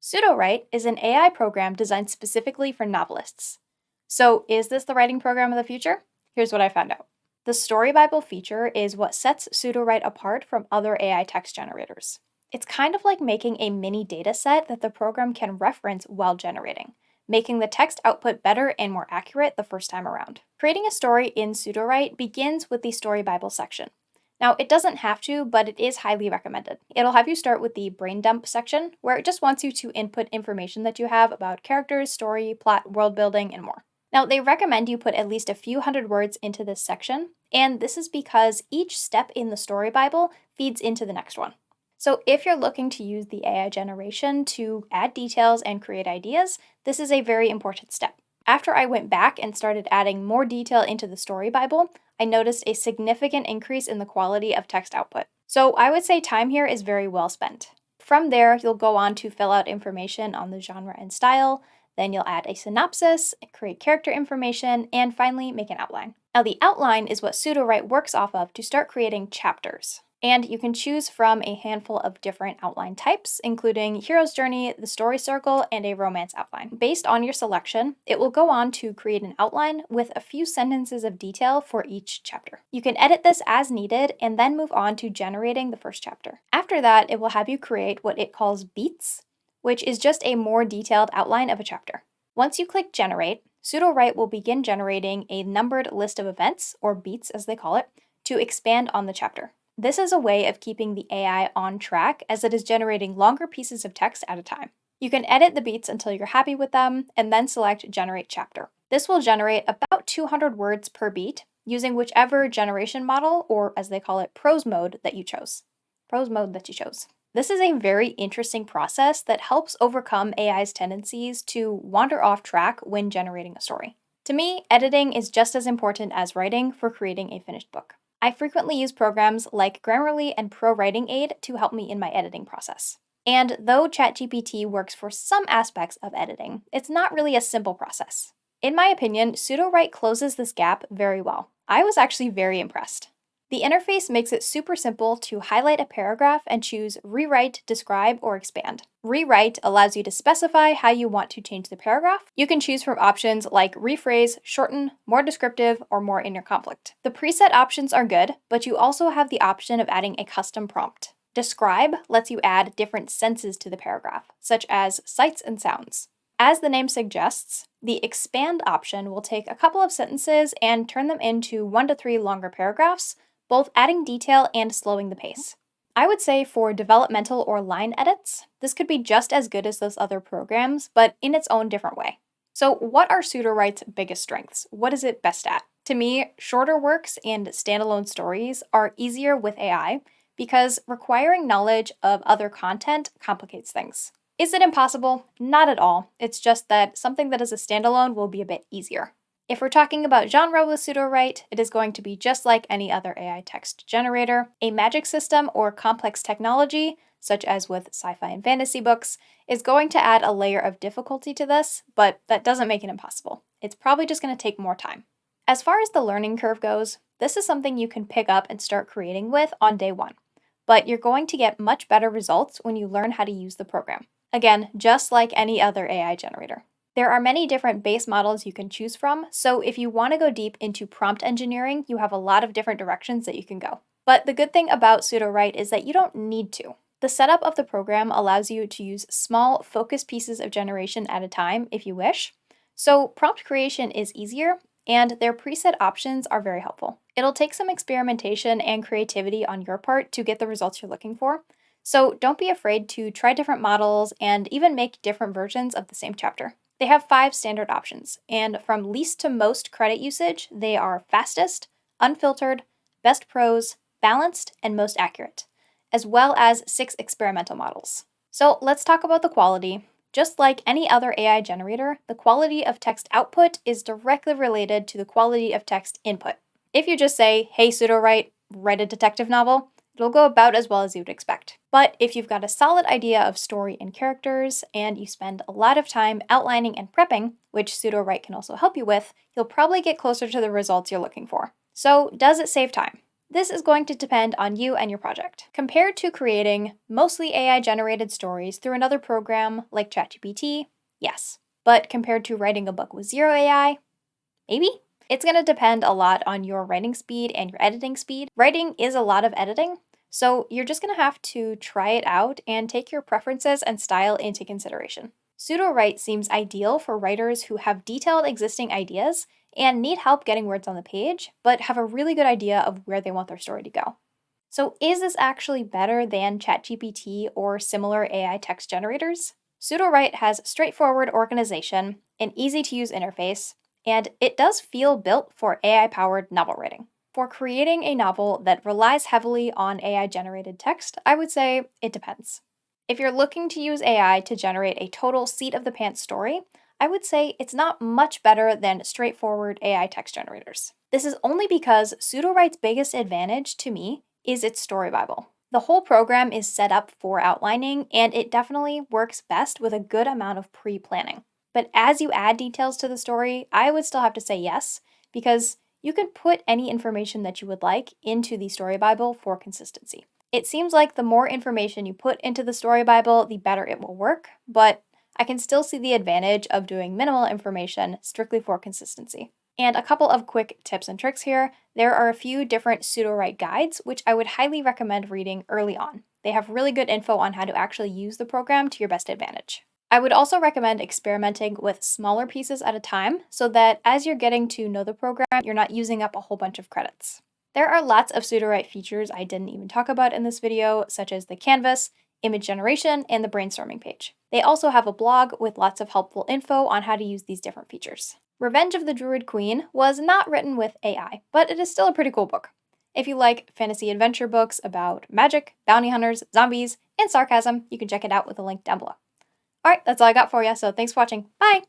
Sudowrite is an AI program designed specifically for novelists. So, is this the writing program of the future? Here's what I found out. The Story Bible feature is what sets Sudowrite apart from other AI text generators. It's kind of like making a mini data set that the program can reference while generating, making the text output better and more accurate the first time around. Creating a story in Sudowrite begins with the Story Bible section. Now, it doesn't have to, but it is highly recommended. It'll have you start with the brain dump section, where it just wants you to input information that you have about characters, story, plot, world building, and more. Now, they recommend you put at least a few hundred words into this section, and this is because each step in the Story Bible feeds into the next one. So if you're looking to use the AI generation to add details and create ideas, this is a very important step. After I went back and started adding more detail into the Story Bible, I noticed a significant increase in the quality of text output. So I would say time here is very well spent. From there, you'll go on to fill out information on the genre and style, then you'll add a synopsis, create character information, and finally make an outline. Now the outline is what Sudowrite works off of to start creating chapters. And you can choose from a handful of different outline types, including Hero's Journey, the Story Circle, and a Romance outline. Based on your selection, it will go on to create an outline with a few sentences of detail for each chapter. You can edit this as needed and then move on to generating the first chapter. After that, it will have you create what it calls beats, which is just a more detailed outline of a chapter. Once you click Generate, Sudowrite will begin generating a numbered list of events, or beats as they call it, to expand on the chapter. This is a way of keeping the AI on track as it is generating longer pieces of text at a time. You can edit the beats until you're happy with them, and then select Generate Chapter. This will generate about 200 words per beat, using whichever generation model, or as they call it, prose mode that you chose. This is a very interesting process that helps overcome AI's tendencies to wander off track when generating a story. To me, editing is just as important as writing for creating a finished book. I frequently use programs like Grammarly and Pro Writing Aid to help me in my editing process. And though ChatGPT works for some aspects of editing, it's not really a simple process. In my opinion, Sudowrite closes this gap very well. I was actually very impressed. The interface makes it super simple to highlight a paragraph and choose Rewrite, Describe, or Expand. Rewrite allows you to specify how you want to change the paragraph. You can choose from options like rephrase, shorten, more descriptive, or more inner conflict. The preset options are good, but you also have the option of adding a custom prompt. Describe lets you add different senses to the paragraph, such as sights and sounds. As the name suggests, the Expand option will take a couple of sentences and turn them into 1 to 3 longer paragraphs, both adding detail and slowing the pace. I would say for developmental or line edits, this could be just as good as those other programs, but in its own different way. So what are Sudowrite's biggest strengths? What is it best at? To me, shorter works and standalone stories are easier with AI because requiring knowledge of other content complicates things. Is it impossible? Not at all. It's just that something that is a standalone will be a bit easier. If we're talking about genre with Sudowrite, it is going to be just like any other AI text generator. A magic system or complex technology, such as with sci-fi and fantasy books, is going to add a layer of difficulty to this, but that doesn't make it impossible. It's probably just going to take more time. As far as the learning curve goes, this is something you can pick up and start creating with on day one, but you're going to get much better results when you learn how to use the program. Again, just like any other AI generator. There are many different base models you can choose from, so if you want to go deep into prompt engineering, you have a lot of different directions that you can go. But the good thing about Sudowrite is that you don't need to. The setup of the program allows you to use small, focused pieces of generation at a time if you wish, so prompt creation is easier, and their preset options are very helpful. It'll take some experimentation and creativity on your part to get the results you're looking for, so don't be afraid to try different models and even make different versions of the same chapter. They have 5 standard options, and from least to most credit usage, they are fastest, unfiltered, best prose, balanced, and most accurate, as well as 6 experimental models. So let's talk about the quality. Just like any other AI generator, the quality of text output is directly related to the quality of text input. If you just say, hey Sudowrite, write a detective novel, it'll go about as well as you would expect. But if you've got a solid idea of story and characters, and you spend a lot of time outlining and prepping, which Sudowrite can also help you with, you'll probably get closer to the results you're looking for. So does it save time? This is going to depend on you and your project. Compared to creating mostly AI-generated stories through another program like ChatGPT, yes. But compared to writing a book with zero AI, maybe? It's going to depend a lot on your writing speed and your editing speed. Writing is a lot of editing, so you're just going to have to try it out and take your preferences and style into consideration. Sudowrite seems ideal for writers who have detailed existing ideas and need help getting words on the page, but have a really good idea of where they want their story to go. So is this actually better than ChatGPT or similar AI text generators? Sudowrite has straightforward organization, an easy-to-use interface, and it does feel built for AI-powered novel writing. For creating a novel that relies heavily on AI-generated text, I would say it depends. If you're looking to use AI to generate a total seat-of-the-pants story, I would say it's not much better than straightforward AI text generators. This is only because Sudowrite's biggest advantage to me is its story Bible. The whole program is set up for outlining, and it definitely works best with a good amount of pre-planning. But as you add details to the story, I would still have to say yes, because you can put any information that you would like into the story Bible for consistency. It seems like the more information you put into the story Bible, the better it will work, but I can still see the advantage of doing minimal information strictly for consistency. And a couple of quick tips and tricks here. There are a few different Sudowrite guides, which I would highly recommend reading early on. They have really good info on how to actually use the program to your best advantage. I would also recommend experimenting with smaller pieces at a time so that as you're getting to know the program, you're not using up a whole bunch of credits. There are lots of Sudowrite features I didn't even talk about in this video, such as the canvas, image generation, and the brainstorming page. They also have a blog with lots of helpful info on how to use these different features. Revenge of the Druid Queen was not written with AI, but it is still a pretty cool book. If you like fantasy adventure books about magic, bounty hunters, zombies, and sarcasm, you can check it out with a link down below. Alright, that's all I got for you, so thanks for watching. Bye!